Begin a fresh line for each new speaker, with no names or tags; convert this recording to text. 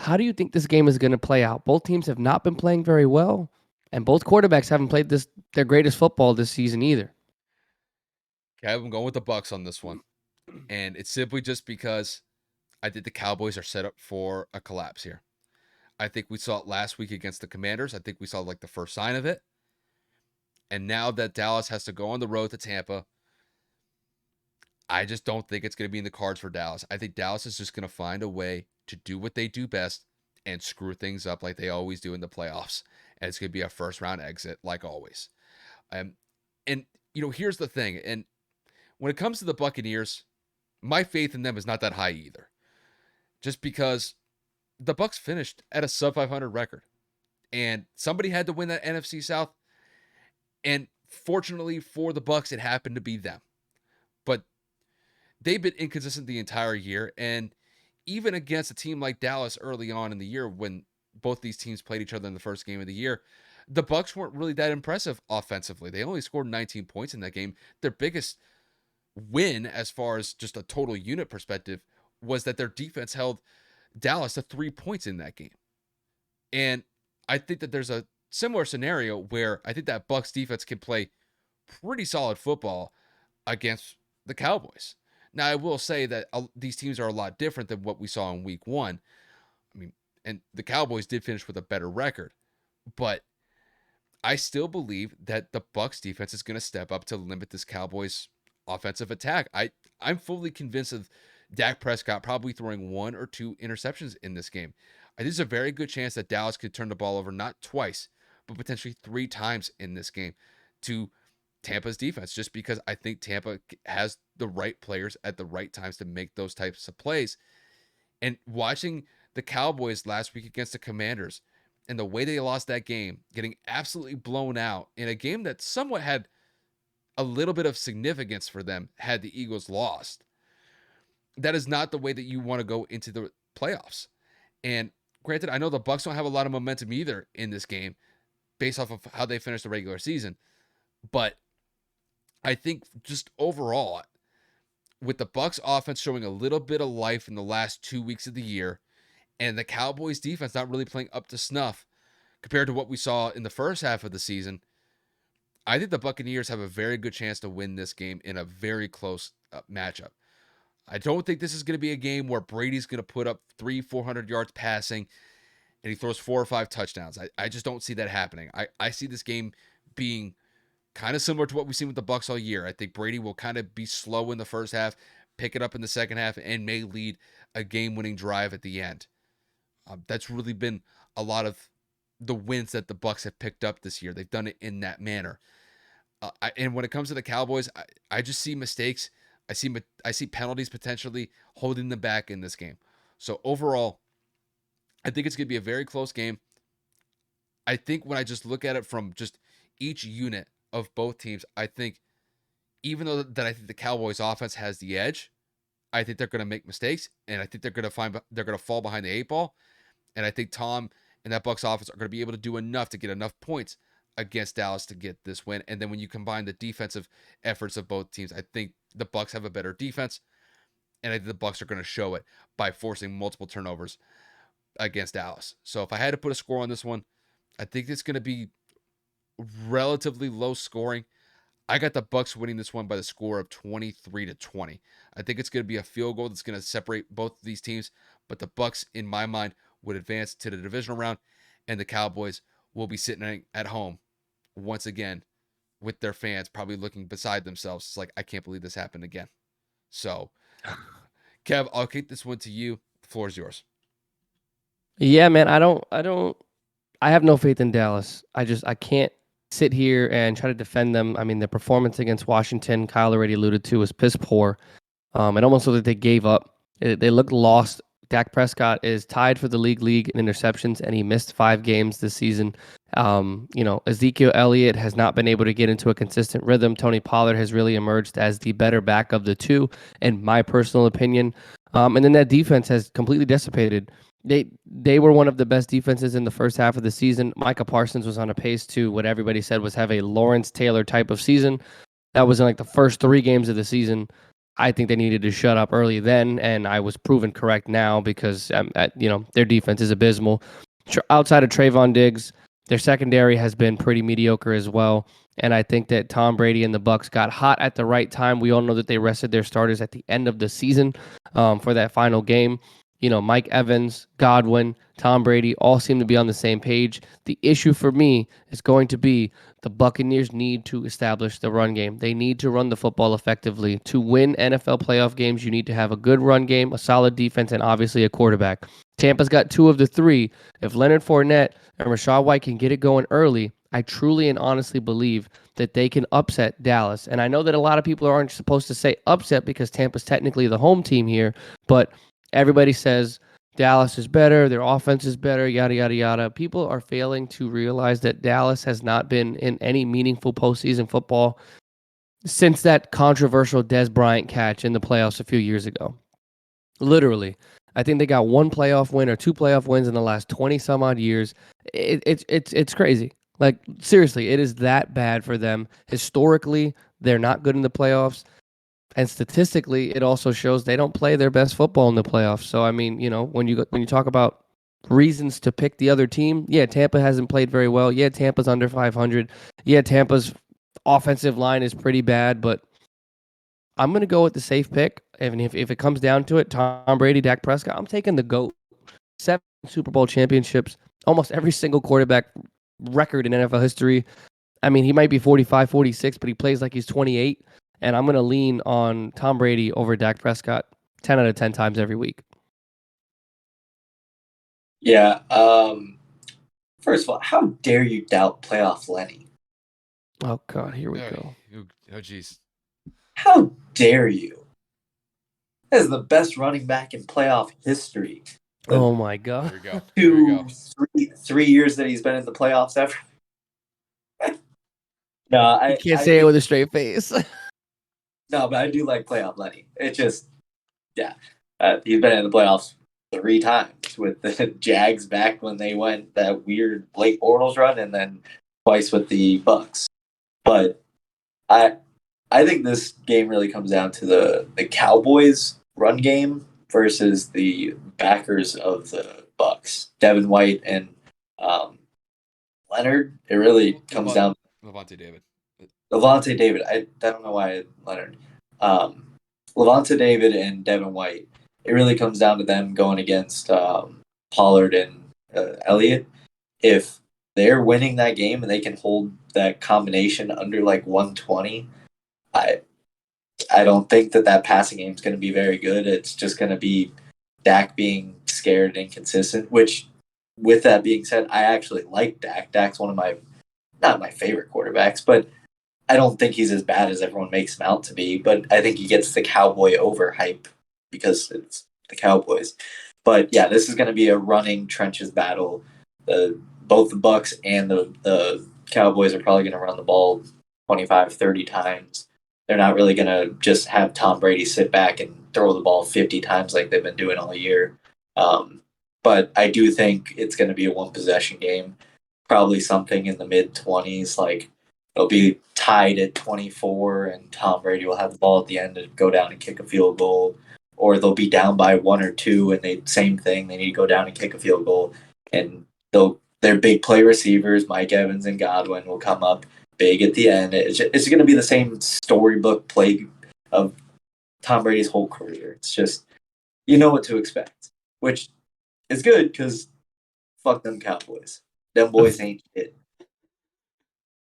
How do you think this game is going to play out? Both teams have not been playing very well, and both quarterbacks haven't played their greatest football this season either.
Okay, I'm going with the Bucks on this one. And it's simply just because I think the Cowboys are set up for a collapse here. I think we saw it last week against the Commanders. I think we saw like the first sign of it. And now that Dallas has to go on the road to Tampa, I just don't think it's going to be in the cards for Dallas. I think Dallas is just going to find a way to do what they do best and screw things up like they always do in the playoffs. And it's going to be a first round exit like always. Um, and here's the thing. And when it comes to the Buccaneers, my faith in them is not that high either. Just because the Bucks finished at a sub 500 record, and somebody had to win that NFC South. And fortunately for the Bucks, it happened to be them. But they've been inconsistent the entire year, and even against a team like Dallas early on in the year, when both these teams played each other in the first game of the year, the Bucks weren't really that impressive offensively. They only scored 19 points in that game. Their biggest win, as far as just a total unit perspective, was that their defense held Dallas to 3 points in that game. And I think that there's a similar scenario where I think that Bucks defense can play pretty solid football against the Cowboys. Now, I will say that these teams are a lot different than what we saw in week one. I mean, and the Cowboys did finish with a better record, but I still believe that the Bucks defense is going to step up to limit this Cowboys offensive attack. I'm fully convinced of Dak Prescott probably throwing 1 or 2 interceptions in this game. I think there's a very good chance that Dallas could turn the ball over not twice, but potentially 3 times in this game to Tampa's defense, just because I think Tampa has the right players at the right times to make those types of plays. And watching the Cowboys last week against the Commanders and the way they lost that game, getting absolutely blown out in a game that somewhat had a little bit of significance for them had the Eagles lost. That is not the way that you want to go into the playoffs. And granted, I know the Bucks don't have a lot of momentum either in this game based off of how they finished the regular season, but I think just overall, with the Bucks offense showing a little bit of life in the last 2 weeks of the year, and the Cowboys defense not really playing up to snuff compared to what we saw in the first half of the season, I think the Buccaneers have a very good chance to win this game in a very close matchup. I don't think this is going to be a game where Brady's going to put up 400 yards passing and he throws 4 or 5 touchdowns. I just don't see that happening. I see this game being kind of similar to what we've seen with the Bucks all year. I think Brady will kind of be slow in the first half, pick it up in the second half, and may lead a game-winning drive at the end. That's really been a lot of the wins that the Bucks have picked up this year. They've done it in that manner. And when it comes to the Cowboys, I just see mistakes. I see penalties potentially holding them back in this game. So overall, I think it's going to be a very close game. I think when I just look at it from just each unit of both teams, I think even though that I think the Cowboys offense has the edge, I think they're going to make mistakes, and I think they're going to fall behind the 8 ball. And I think Tom and that Bucks offense are going to be able to do enough to get enough points against Dallas to get this win. And then when you combine the defensive efforts of both teams, I think the Bucks have a better defense, and I think the Bucks are going to show it by forcing multiple turnovers against Dallas. So if I had to put a score on this one, I think it's going to be relatively low scoring. I got the Bucks winning this one by the score of 23-20. I think it's going to be a field goal that's going to separate both of these teams, but the Bucks, in my mind, would advance to the divisional round, and the Cowboys will be sitting at home once again with their fans probably looking beside themselves. It's like, I can't believe this happened again. So, Kev, I'll kick this one to you. The floor is yours.
Yeah, man, I have no faith in Dallas. I can't sit here and try to defend them. I mean, their performance against Washington, Kyle already alluded to, was piss poor. It almost looked like they gave up. They looked lost. Dak Prescott is tied for the league in interceptions, and he missed 5 games this season. Ezekiel Elliott has not been able to get into a consistent rhythm. Tony Pollard has really emerged as the better back of the two, in my personal opinion. And then that defense has completely dissipated. They were one of the best defenses in the first half of the season. Micah Parsons was on a pace to what everybody said was have a Lawrence Taylor type of season. That was in like the first 3 games of the season. I think they needed to shut up early then, and I was proven correct now because their defense is abysmal. Outside of Trayvon Diggs, their secondary has been pretty mediocre as well. And I think that Tom Brady and the Bucs got hot at the right time. We all know that they rested their starters at the end of the season for that final game. Mike Evans, Godwin, Tom Brady all seem to be on the same page. The issue for me is going to be the Buccaneers need to establish the run game. They need to run the football effectively. To win NFL playoff games, you need to have a good run game, a solid defense, and obviously a quarterback. Tampa's got two of the three. If Leonard Fournette and Rachaad White can get it going early, I truly and honestly believe that they can upset Dallas. And I know that a lot of people aren't supposed to say upset because Tampa's technically the home team here, but everybody says Dallas is better, their offense is better, yada, yada, yada. People are failing to realize that Dallas has not been in any meaningful postseason football since that controversial Des Bryant catch in the playoffs a few years ago. Literally. I think they got one playoff win or two playoff wins in the last 20 some odd years. It's crazy. Like, seriously, it is that bad for them. Historically, they're not good in the playoffs. And statistically, it also shows they don't play their best football in the playoffs. So I mean, when you talk about reasons to pick the other team, yeah, Tampa hasn't played very well. Yeah, Tampa's under 500. Yeah, Tampa's offensive line is pretty bad, but I'm gonna go with the safe pick. And if it comes down to it, Tom Brady, Dak Prescott, I'm taking the GOAT. 7 Super Bowl championships, almost every single quarterback record in NFL history. I mean, he might be 45, 46, but he plays like he's 28. And I'm going to lean on Tom Brady over Dak Prescott 10 out of 10 times every week.
Yeah. First of all, how dare you doubt playoff Lenny?
Oh, God, here we go.
Oh, jeez.
How dare you? That is the best running back in playoff history.
Oh, my God.
There we go.
3 years that he's been in the playoffs ever. No,
You can't say it with a straight face.
No, but I do like playoff Lenny. It just, yeah. He's been in the playoffs 3 times with the Jags back when they went that weird Blake Bortles run, and then twice with the Bucks. But I think this game really comes down to the Cowboys run game versus the backers of the Bucks, Devin White and Leonard. It really comes down to
Levante David.
Levante David. I don't know why Leonard. Levante David and Devin White. It really comes down to them going against Pollard and Elliott. If they're winning that game and they can hold that combination under like 120, I don't think that passing game is going to be very good. It's just going to be Dak being scared and inconsistent, which, with that being said, I actually like Dak. Dak's one of not my favorite quarterbacks, but I don't think he's as bad as everyone makes him out to be. But I think he gets the Cowboy overhype because it's the Cowboys. But yeah, this is going to be a running trenches battle. Both the Bucks and the Cowboys are probably going to run the ball 25, 30 times. They're not really going to just have Tom Brady sit back and throw the ball 50 times like they've been doing all year. But I do think it's going to be a one-possession game, probably something in the mid-20s. Like, it'll be tied at 24, and Tom Brady will have the ball at the end to go down and kick a field goal. Or they'll be down by 1 or 2, and same thing. They need to go down and kick a field goal. And their big play receivers, Mike Evans and Godwin, will come up big at the end. It's going to be the same storybook play of Tom Brady's whole career. It's just, you know what to expect, which is good because fuck them Cowboys. Them boys ain't shit.